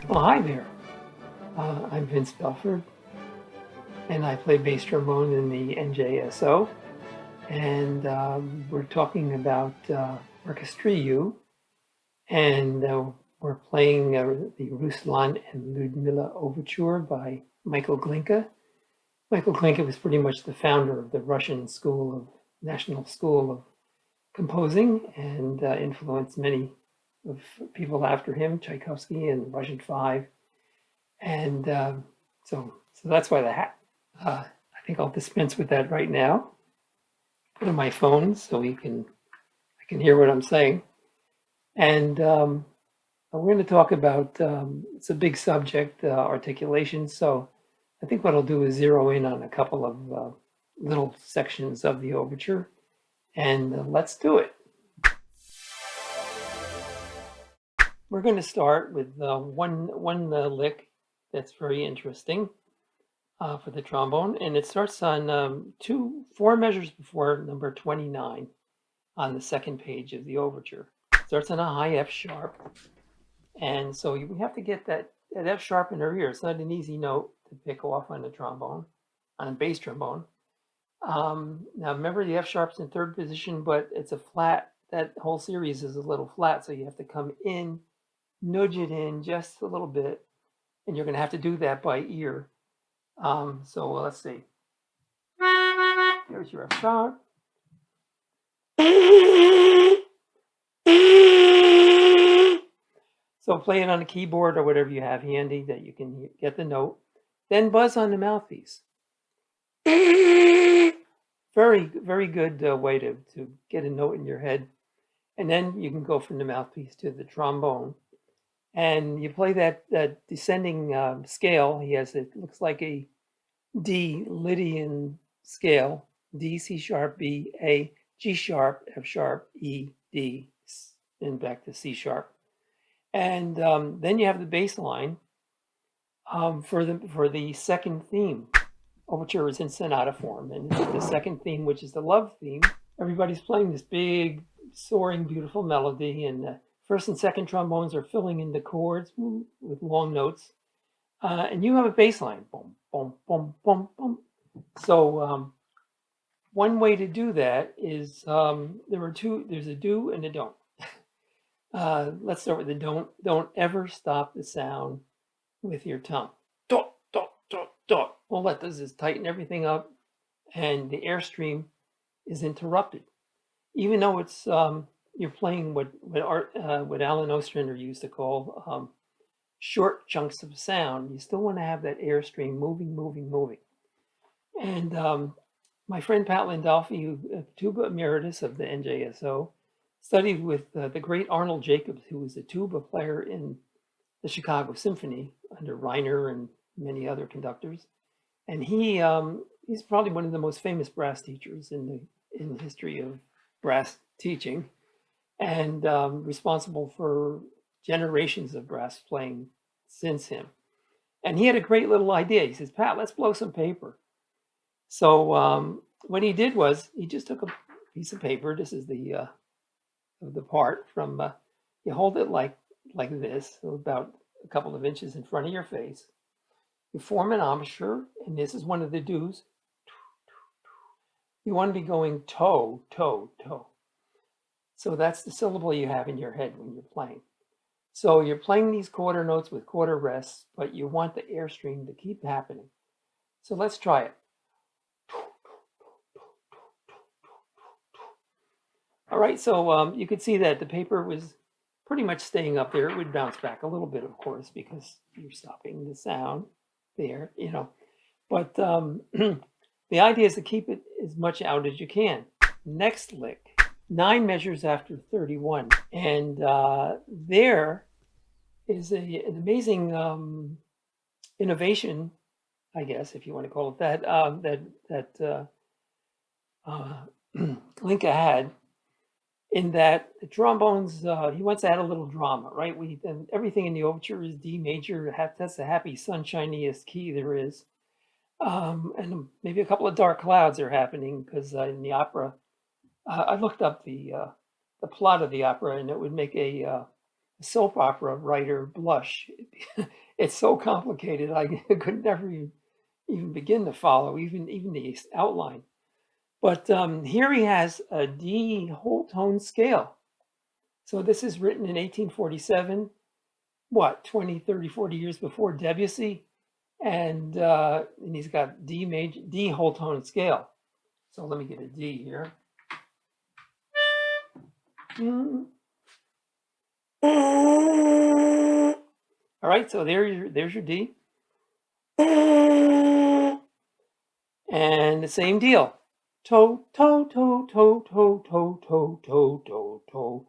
Well, hi there. I'm Vince Belford, and I play bass trombone in the NJSO. And we're talking about Orchestriu, and we're playing the Ruslan and Ludmila Overture by Michael Glinka. Michael Glinka was pretty much the founder of the Russian National School of Composing, and influenced many of people after him, Tchaikovsky and Russian Five. And so that's why the hat. I think I'll dispense with that right now. Put on my phone so I can hear what I'm saying. And we're going to talk about it's a big subject, articulation. So I think what I'll do is zero in on a couple of little sections of the overture, and let's do it. We're going to start with one lick that's very interesting for the trombone, and it starts on 4 measures before number 29 on the second page of the overture. It starts on a high F sharp, and so we have to get that F sharp in our ear. It's not an easy note to pick off on a trombone, on a bass trombone. Now remember, the F sharp's in third position, but it's a flat. That whole series is a little flat, so you have to come in, nudge it in just a little bit, and you're going to have to do that by ear. So let's see. There's your F sharp. So play it on a keyboard or whatever you have handy that you can get the note. Then buzz on the mouthpiece. Very, very good way to get a note in your head. And then you can go from the mouthpiece to the trombone. And you play that descending scale. He has, it looks like a D Lydian scale: D, C sharp, B, A, G sharp, F sharp, E, D, and back to C sharp. And then you have the bass line for the second theme. Overture is in sonata form, and the second theme, which is the love theme, everybody's playing this big, soaring, beautiful melody, and first and second trombones are filling in the chords with long notes, and you have a bass line, boom, boom, boom, boom, boom. So one way to do that is there's a do and a don't. Let's start with the don't. Don't ever stop the sound with your tongue. Dot, dot, dot, dot. All that does is tighten everything up, and the airstream is interrupted. Even though it's you're playing what Alan Ostrander used to call short chunks of sound, you still want to have that airstream moving, moving, moving. And my friend Pat Landolfi, tuba emeritus of the NJSO, studied with the great Arnold Jacobs, who was a tuba player in the Chicago Symphony under Reiner and many other conductors. And he's probably one of the most famous brass teachers in the history of brass teaching, and responsible for generations of brass playing since him. And he had a great little idea. He says, Pat, let's blow some paper. So what he did was he just took a piece of paper. This is the part from, you hold it like this, so about a couple of inches in front of your face. You form an embouchure, and this is one of the do's. You want to be going toe, toe, toe. So that's the syllable you have in your head when you're playing. So you're playing these quarter notes with quarter rests, but you want the airstream to keep happening. So let's try it. All right, so you could see that the paper was pretty much staying up there. It would bounce back a little bit, of course, because you're stopping the sound there, But the idea is to keep it as much out as you can. Next lick, 9 measures after 31. And there is an amazing innovation, I guess, if you want to call it that, that Glinka had, in that the trombones, he wants to add a little drama, right? And everything in the overture is D major. That's the happy, sunshiniest key there is. And maybe a couple of dark clouds are happening because in the opera, I looked up the the plot of the opera, and it would make a soap opera writer blush. It's so complicated, I could never even begin to follow, even the outline. But here he has a D whole tone scale. So this is written in 1847, what, 20, 30, 40 years before Debussy, and he's got D whole tone scale. So let me get a D here. All right, so there's your D. And the same deal. Toe, toe, toe, toe, toe, toe, toe, toe, toe, toe.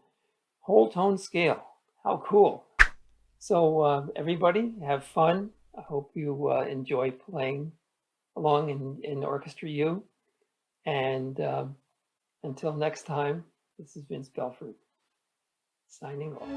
Whole tone scale. How cool. So everybody have fun. I hope you enjoy playing along in Orchestra U. And until next time, this is Vince Belford signing off.